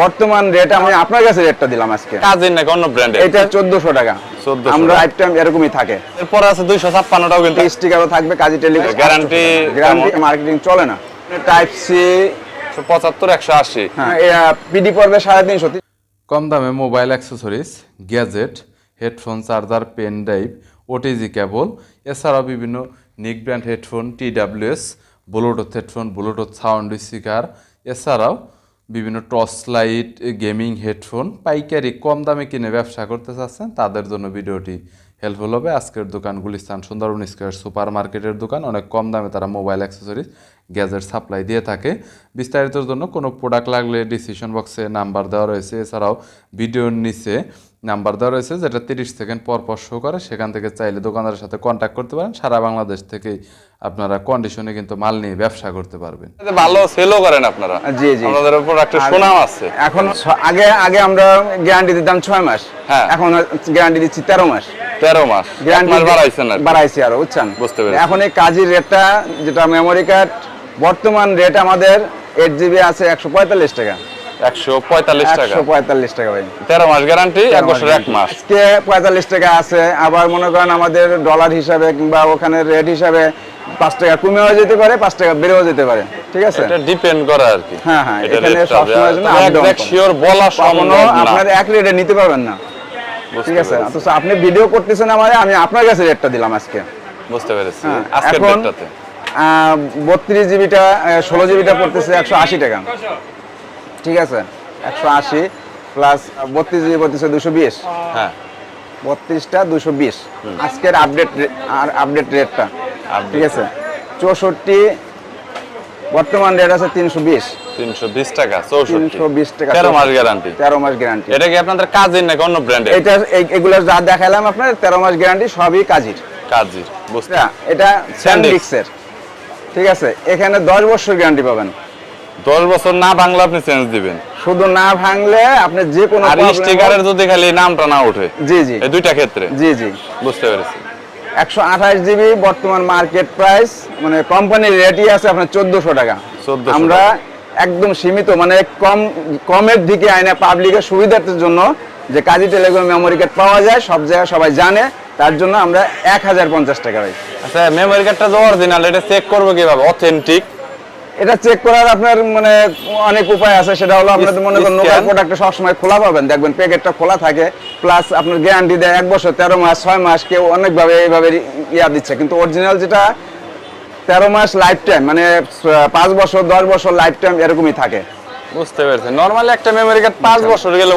বর্তমান রেট আমি আপনার কাছে রেটটা দিলাম আজকে। কাজের নাকি অন্য ব্র্যান্ডের? এটা 1400 টাকা। 1400 আমরা আইটেম এরকমই থাকে। এরপর আছে 256 টাও কিন্তু স্টিকারও থাকবে, কাজী টেলিকম। গ্যারান্টি মার্কেটিং চলে না। Type C 75 180। হ্যাঁ, পিডি পড়বে 350। কম দামে mobile accessories, gadget, headphone, charger, pen drive, OTG cable, এছাড়াও বিভিন্ন নিক brand headphone, TWS, Bluetooth headphone, Bluetooth sound speaker, এছাড়াও বিভিন্ন টর্চ লাইট, গেমিং হেডফোন পাইকারি কম দামে কিনে ব্যবসা করতে চাচ্ছেন তাদের জন্য ভিডিওটি হেল্পফুল হবে। আজকের দোকান গুলিস্তান সুন্দরবন স্কয়ার সুপার মার্কেটের দোকান। অনেক কম দামে তারা মোবাইল অ্যাক্সেসরিজ, গ্যাজেট সাপ্লাই দিয়ে থাকে। বিস্তারিতর জন্য কোনো প্রোডাক্ট লাগলে ডিসক্রিপশন বক্সে নাম্বার দেওয়া রয়েছে, এছাড়াও ভিডিওর নিচে নাম্বার দেওয়া রয়েছে যেটা 30 সেকেন্ড পর পর শো করে। সেখান থেকে চাইলে দোকানদারের সাথে কন্ট্যাক্ট করতে পারেন। সারা বাংলাদেশ থেকেই আপনারা কন্ডিশনে কিন্তু মাল নিয়ে ব্যবসা করতে পারবেন। ভালো সেলও করেন আপনারা? জি জি, আমাদের উপর একটা সুনাম আছে। এখন আগে আমরা গ্যারান্টি দিতাম 6 মাস, হ্যাঁ, এখন গ্যারান্টি দিচ্ছি 13 মাস। 13 মাস গ্যারান্টি বাড়াইছেন আর বাড়াইছি আরো, বুঝছেন? বুঝতে পেরেছি। এখন এই কাজের রেটটা যেটা মেমোরি কার্ড বর্তমান রেট আমাদের 8GB আছে 145 টাকা। 145 টাকা। 145 টাকা ভাই। 13 মাস গ্যারান্টি, 1 বছর 1 মাস। আজকে 45 টাকা আছে। আবার মনে করেন আমাদের ডলার হিসাবে কিংবা ওখানে রেট হিসাবে 5 টাকা কমেও যেতে পারে, 5 টাকা বেড়েও যেতে পারে। ঠিক আছে, এটা ডিপেন্ড করে আর কি। হ্যাঁ হ্যাঁ, এখানে সব সময়ের জন্য একদম শিওর বলা সম্ভব না। আপনার এক রেটে নিতে পারবেন না। ঠিক আছে, অথচ আপনি ভিডিও করতেছেন আমারে, আমি আপনার কাছে রেটটা দিলাম আজকে। বুঝতে পেরেছি। আজকের রেটটাতে 32GBটা 16GBটা পড়তেছে 180 টাকা। ঠিক আছে, 180 প্লাস 32GB পড়তেছে 220। হ্যাঁ, 32টা 220 আজকের আপডেট রেটটা। ঠিক আছে, 64 বর্তমান রেট আছে 320 টাকা। 320 টাকা। 13 মাস গ্যারান্টি। 13 মাস গ্যারান্টি। এটা কি আপনাদের কাজের নাকি অন্য ব্র্যান্ডের? এটা এগুলো যা দেখালাম আপনার 13 মাস গ্যারান্টি, সবই কাজের। কাজের, বুঝতে। এটা স্যান্ডিক্সের। ঠিক আছে, এখানে 10 বছর গ্যারান্টি পাবেন। 10 বছর না ভাঙলে আপনি চেঞ্জ দিবেন। শুধু না ভাঙলে আপনি যে কোনো আর স্টিকারের যদি খালি নামটা না ওঠে। জি জি, এই দুইটা ক্ষেত্রে। জি জি, বুঝতে পেরেছি। 128GB বর্তমান মার্কেট প্রাইস, মানে কোম্পানির রেটই আছে আপনার 1400 টাকা। আমরা একদম সীমিত, মানে কমের দিকে আইনা পাবলিকের সুবিধার্থের জন্য যে কাজী টেলিকম মেমোরি কার্ড পাওয়া যায় সব জায়গায় সবাই জানে, তার জন্য আমরা 1050 টাকা ভাই। আচ্ছা, মেমোরি কার্ডটা যে অরিজিনাল, এটা চেক করব কিভাবে অথেন্টিক? এটা চেক করার আপনার মানে অনেক উপায় আছে। সেটা হলো আপনাদের মনে করেন লোকাল প্রোডাক্টটা সবসময় খোলা পাবেন, দেখবেন প্যাকেটটা খোলা থাকে, প্লাস আপনার গ্যারান্টি দেয় 1 বছর, 13 মাস, 6 মাস, কেউ অনেকভাবে এইভাবে দিচ্ছে। কিন্তু অরিজিনাল যেটা 13 মাস লাইফ টাইম, মানে 5 বছর 10 বছর লাইফ টাইম এরকমই থাকে। বুঝতে পেরেছি। নরমালি একটা মেমোরি কার্ড 5 বছর গেলে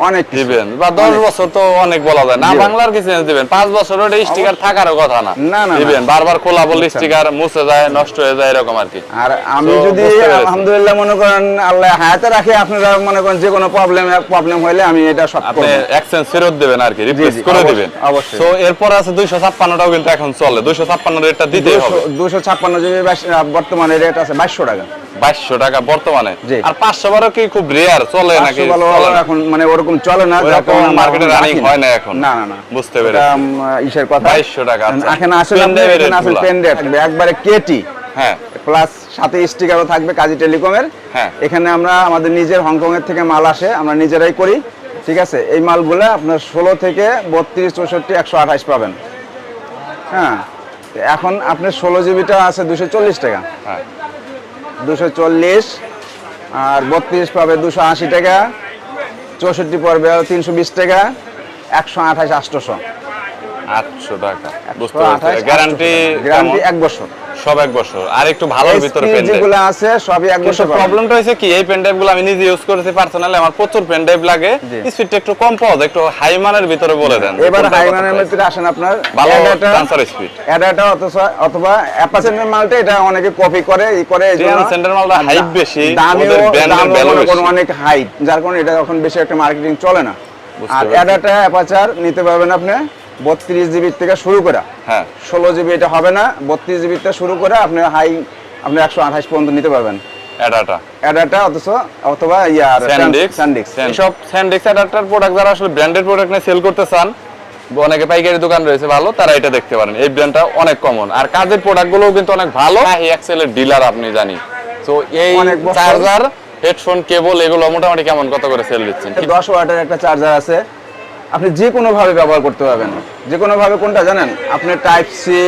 অনেক দিবেন, বা 10 বছর তো অনেক বলা যায় না। বাংলার কি চেঞ্জ দিবেন? 5 বছর ওটা স্টিকার থাকারও কথা না। দিবেন বারবার খোলা বললে স্টিকার মুছে যায়, নষ্ট হয়ে যায়, এরকম আর কি। আর আমি যদি আলহামদুলিল্লাহ মনে করেন আল্লাহ হায়াতে রাখে, আপনারা মনে করেন যে কোনো প্রবলেম হলে আমি এটা সব আপনি এক্সচেঞ্জ ফেরত দিবেন আর কি, রিপ্লেস করে দিবেন। অবশ্যই। তো এরপর আছে 256 টাও কিন্তু এখন চলে। 256 রেটটা দিতে হবে। 256GB বর্তমানে রেট আছে 2200 টাকা। 2200 টাকা বর্তমানে। আর 512 কি খুব রেয়ার চলে নাকি? এখন মানে ওরকম চলে না, যখন মার্কেটে রানিং হয় না এখন। না না না, বুঝতে পেরেছি। ইসের কথা 2200 টাকা। এখানে আসলে পেন রেট থাকবে একবারে কেটি। হ্যাঁ, প্লাস সাথে স্টিকারও থাকবে কাজী টেলিকমের। হ্যাঁ, এখানে আমরা আমাদের নিজের হংকং এর থেকে মাল আসে, আমরা নিজেরাই করি। ঠিক আছে, এই মালগুলো আপনার 16 থেকে 32, 64, 128 পাবেন। হ্যাঁ, এখন আপনার 16GBটা আছে 240 টাকা। হ্যাঁ, 240, আর 32 পাবে 280 টাকা, 64 পড়বে 320 টাকা, 128 800 টাকা। বুঝতে পেরেছি। গ্যারান্টি 1 বছর, সব 1 বছর। আর একটু ভালোর ভিতরে পেন যেগুলো আছে সবই 1 বছর। প্রবলেমটা হইছে কি, এই পেন ড্রাইভগুলো আমি নিজে ইউজ করেছি পার্সোনালি, আমার প্রচুর পেন ড্রাইভ লাগে। স্পিডটা একটু কম পাওয়া যায়, একটু হাই মানের ভিতরে বলে দেন। এবার হাই মানের ভিতরে আসেন আপনার ভালো ট্রান্সফার স্পিড। এডাটা অথবা অ্যাপাসেন্টের মালটা এটা অনেকে কপি করে এইজন্য সেন্টার মালটা হাইট বেশি, ওদের ব্র্যান্ডের ভ্যালু বেশি, অনেক হাইট, যার কারণে এটা এখন বেশি একটা মার্কেটিং চলে না। আর এডাটা অ্যাপাচার নিতে পারবেন আপনি 32GB থেকে শুরু করে। হ্যাঁ, 16GB এটা হবে না, 32GB থেকে শুরু করে আপনি 128 পর্যন্ত নিতে পারবেন এডাটা, অথবা স্যান্ডিক্স। সব স্যান্ডিক্স এডাটার প্রোডাক্ট যারা আসলে ব্র্যান্ডেড প্রোডাক্ট নিয়ে সেল করতে চান, অনেকে পাইকারি দোকান রয়েছে ভালো, তারা এটা দেখতে পারেন। এই ব্র্যান্ডটা অনেক কমন, আর কাজের প্রোডাক্টগুলোও কিন্তু অনেক ভালো। এক্সেলের ডিলার আপনি জানি। তো এই চার্জার হেডফোন কেবল এগুলো মোটামুটি কেমন কত করে সেল দিচ্ছেন? 10 ওয়াটের একটা চার্জার আছে, আপনি যে কোনো ভাবে ব্যবহার করতে পারবেন। যে কোনো ভাবে কোনটা জানেন, আপনি type C,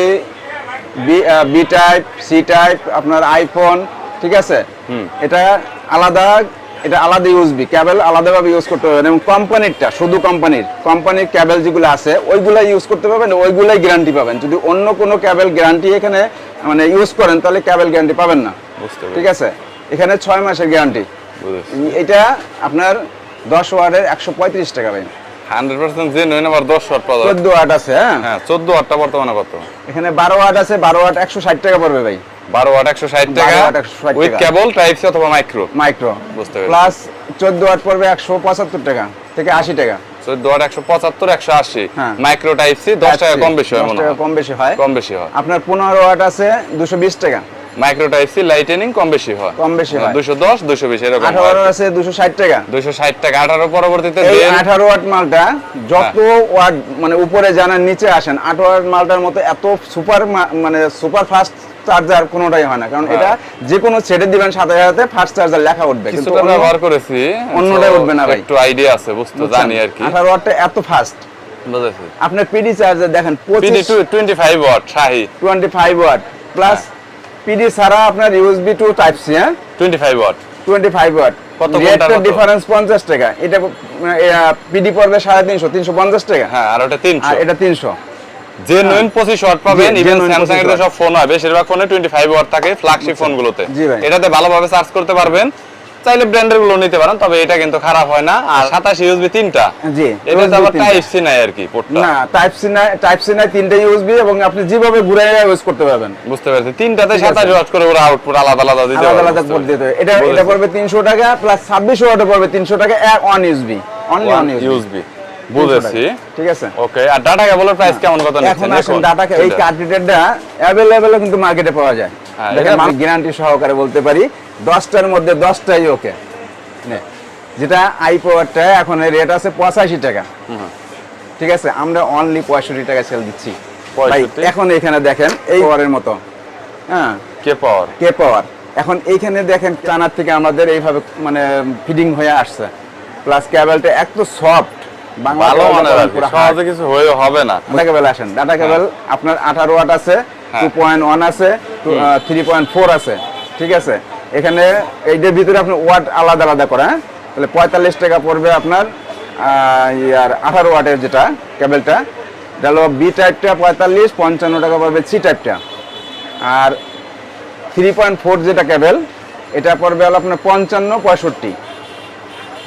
B type, C type, আপনার আইফোন, ঠিক আছে, এটা আলাদা ইউএসবি কেবল আলাদাভাবে ইউজ করতে পারবেন। এবং কোম্পানিরটা শুধু কোম্পানির কেবল যেগুলো আছে ওইগুলা ইউজ করতে পারবেন, ওইগুলাই গ্যারান্টি পাবেন। যদি অন্য কোনো কেবল গ্যারান্টি এখানে মানে ইউজ করেন তাহলে কেবল গ্যারান্টি পাবেন না, ঠিক আছে। এখানে 6 মাসের গ্যারান্টি। এটা আপনার 10 ওয়াটের 135 টাকা ভাই। 100% জেনুইন। আবার 10 ওয়াট পাওয়া যাবে। 14 ওয়াট আছে। হ্যাঁ 14 ওয়াটটা বর্তমানে কত? এখানে 12 ওয়াট আছে, 12 ওয়াট 160 টাকা পড়বে ভাই। 12 ওয়াট 160 টাকা উইথ কেবল টাইপ সি অথবা মাইক্রো। বুঝতে পেরেছি। প্লাস 14 ওয়াট পড়বে 175 টাকা থেকে 80 টাকা। 14 ওয়াট 175 180। মাইক্রো টাইপ সি 10 টাকা কম বেশি হয় মনে হয়। কম বেশি হয়। আপনার 15 ওয়াট আছে 220 টাকা। মাইক্রো টাইপ সি লাইটেনিং কম বেশি হয়। 210 220 এরকম। 18 আছে 260 টাকা। 260 টাকা। 18 পরবর্তীতে এই 18 ওয়াট মালটা যত ওয়াট মানে উপরে জানার নিচে আসেন, 18 ওয়াট মালটার মতো এত সুপার ফাস্ট চার্জার কোনোটাই হয় না। কারণ এটা যে কোনো ছেড়ে দিবেন সাথে সাথে ফাস্ট চার্জার লেখা উঠবে, কিন্তু কিছুটা ব্যবহার করেছি, অন্যটাই উঠবে না ভাই। একটু আইডিয়া আছে, বুঝতে জানি আর কি। 18 ওয়াটটা এত ফাস্ট। বুঝেছি। আপনার পিডি চার্জার দেখেন, পিডি 25 ওয়াট শাহি 25 ওয়াট প্লাস পিডি ছাড়া আপনার USB to type C. 25 watt. কত রেটটা ডিফারেন্স 50 টাকা। এটা পিডি পড়বে 350 350 টাকা। হ্যাঁ, আর ওটা 300। আর এটা 300। জেনুইন 25 ওয়াট পাবেন। ইভেন স্যামসাং এর সব ফোন হয়, বেশিরভাগ ফোনে 25 ওয়াট থাকে ফ্ল্যাগশিপ ফোনগুলোতে। এটাতে ভালোভাবে চার্জ করতে পারবেন। চাইলে ব্র্যান্ডের গুলো নিতে পারেন, তবে এটা কিন্তু খারাপ হয় না। আর 27 ইউএসবি 3টা। জি, এটা আবার টাইপ সি নাই আর কি পোর্টটা। না, টাইপ সি নাই 3টা ইউএসবি, এবং আপনি যেভাবে ঘুরে ইউজ করতে পারবেন। বুঝতে পেরেছি। 3টাতে 27 ওয়াট করে ওরা আউটপুট আলাদা আলাদা দিতে পারবে। আলাদা পোর্ট দিতে হবে। এটা পড়বে 300 টাকা প্লাস 26 ওয়াটে পড়বে 300 টাকা। On USB, only on USB. বুঝেছি, ঠিক আছে। ওকে। আর ডাটা কেবলের প্রাইস কেমন কত নিচ্ছেন? এখন আসেন ডাটা এই কার্ট্রিজটা अवेलेबल কিন্তু মার্কেটে পাওয়া যায়। দেখেন আমি গ্যারান্টি সহকারে বলতে পারি 10টার মধ্যে 10টাই ওকে। যেটা আই পাওয়ারটা এখন রেট আছে 85 টাকা, ঠিক আছে। আমরা অনলি 65 টাকা সেল দিচ্ছি ভাই। এখন এখানে দেখেন এই পাওয়ারের মতো, হ্যাঁ, কে পাওয়ার। এখন এইখানে দেখেন টানার থেকে আমাদের এইভাবে মানে ফিডিং হয়ে আসছে, প্লাস কেবলটা এত সফট। ভালো মানে সহজে কিছু হয়ে হবে না। ডাটা কেবল আসেন, ডাটা কেবল আপনার 18 ওয়াট আছে, 2.1 আছে, 3.4 আছে, ঠিক আছে। এখানে এইটার ভিতরে আপনি ওয়াট আলাদা আলাদা করে, হ্যাঁ, তাহলে 45 টাকা পড়বে আপনার। আর 18 ওয়াটের যেটা কেবলটা, এটা হলো বি টাইপটা 45, 55 টাকা পড়বে সি টাইপটা। আর 3.4 যেটা কেবল, এটা পড়বে হলো আপনার 55 65।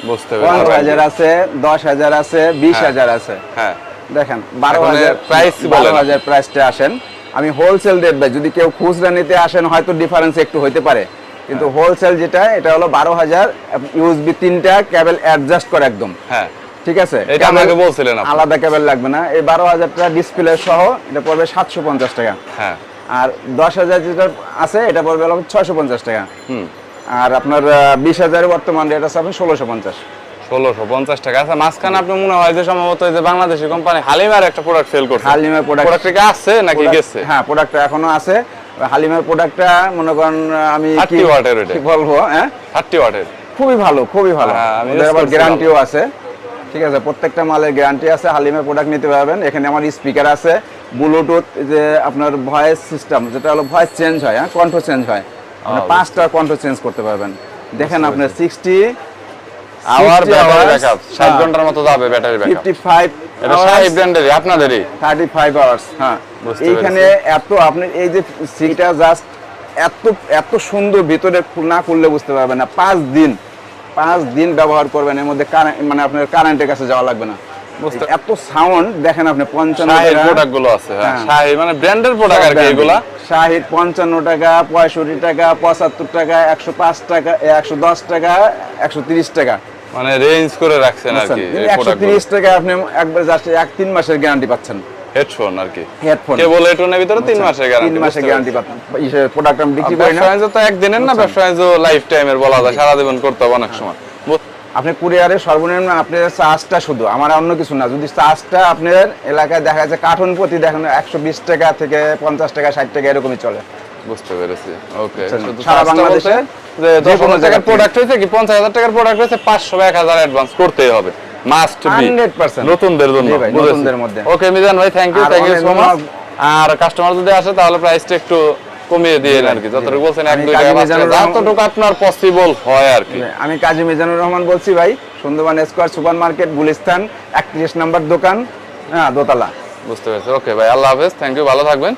বুঝতে পেরেছি। 5000 আছে, 10000 আছে, 20000 আছে। হ্যাঁ, দেখেন 12000 প্রাইস, 12000 প্রাইসটা আসেন। আমি হোলসেল রেট ভাই, যদি কেউ খুচরা নিতে আসেন হয়তো ডিফারেন্স একটু হইতে পারে, কিন্তু হোলসেল যেটা এটা হলো 12000। ইউএসবি 3টা কেবল অ্যাডজাস্ট করে একদম, হ্যাঁ, ঠিক আছে। এটা আমাকে বলছিলেন আপনি, আলাদা কেবল লাগবে না। এই 12000টা ডিসপ্লে সহ এটা পড়বে 750 টাকা। হ্যাঁ। আর 10000 যেটা আছে এটা পড়বে হলো 650 টাকা। আর আপনার 20000 বর্তমান রেট আছে আপনি 1650 টাকা। আচ্ছা, মাঝখানে আপনি মনে হয় যে সম্ভবত এই যে বাংলাদেশি কোম্পানি হালিমার একটা প্রোডাক্ট সেল করছে। হালিমার প্রোডাক্ট কি আছে নাকি গেছে? হ্যাঁ, প্রোডাক্টটা এখনো আছে। হালিমার প্রোডাক্টটা মনে করেন আমি 30 ওয়াটের এটা কি বলবো, হ্যাঁ 30 ওয়াটের খুবই ভালো, খুবই ভালো। আমাদের আবার গ্যারান্টিও আছে, ঠিক আছে। প্রত্যেকটা মালের গ্যারান্টি আছে। হালিমার প্রোডাক্ট নিতে পারবেন। এখানে আমার স্পিকার আছে, ব্লুটুথ, যে আপনার ভয়েস সিস্টেম, যেটা হলো ভয়েস চেঞ্জ হয়, হ্যাঁ, কণ্ঠ চেঞ্জ হয়। মানে 5টা কণ্ঠ চেঞ্জ করতে পারবেন। দেখেন আপনার 60 আওয়ার ব্যাটারি ব্যাকআপ, 60 ঘন্টার মতো যাবে ব্যাটারি ব্যাকআপ। 55 এটা শাহি ব্র্যান্ডেরই, আপনাদেরই। 35 আওয়ার্স, হ্যাঁ। এইখানে এত আপনি এই যে সিটা জাস্ট এত সুন্দর, ভিতরে না করলে বুঝতে পারবেন না। 5 দিন ব্যবহার করবেন, এর মধ্যে মানে আপনার কারেন্টের কাছে যাওয়া লাগবে না। এত সাউন্ড দেখেন আপনি। 55 প্রোডাক্ট গুলো আছে, হ্যাঁ, শাহি মানে ব্র্যান্ডের প্রোডাক্ট আর কি। এগুলা শাহি 55 টাকা, 65 টাকা, 75 টাকা, 105 টাকা, 110 টাকা, 130 টাকা, মানে রেঞ্জ করে রাখছেন আর কি। 130 টাকা আপনি একবার জাস্ট 3 মাসের গ্যারান্টি পাচ্ছেন। হেডফোন আর কি, হেডফোন কেবল হেডফোনের ভিতরে 3 মাসের গ্যারান্টি। 3 মাসের গ্যারান্টি পাচ্ছেন। এই প্রোডাক্ট আমি বিক্রি করি না। ব্যবসা তো একদিনের না, ব্যবসা লাইফ টাইমের বলা যায়, সারা জীবন করতে হবে অনেক সময়। আপনি কুরিয়ারে সর্বনিম্ন আপনার চার্জটা শুধু, আমার অন্য কিছু না, যদি চার্জটা আপনার এলাকায় দেখা যাচ্ছে কার্টুন প্রতি দেখেন 120 টাকা থেকে 50 টাকা 60 টাকা এরকমই চলে। বুঝতে পেরেছি। ওকে, সারা বাংলাদেশে যে 10,000 টাকার প্রোডাক্ট হয়েছে কি 50,000 টাকার প্রোডাক্ট হয়েছে 500 বা 1000 অ্যাডভান্স করতেই হবে, মাস্ট বি 100% নতুনদের জন্য। নতুনদের মধ্যে। ওকে মিজান ভাই, থ্যাংক ইউ সো মাচ। আর কাস্টমার যদি আসে তাহলে প্রাইসটা একটু কমিয়ে দিয়ে আর কি, যতটুকু বলছেন 1-2 টাকা যতটুকু আপনার পসিবল হয় আর কি। আমি কাজী মিজানুর রহমান বলছি ভাই, Sundarban square super market, Gulistan 31 নম্বর দোকান, হ্যাঁ, দোতলা। বুঝতে পেরেছি। ওকে ভাই, আল্লাহ হাফেজ, থ্যাংক ইউ, ভালো থাকবেন।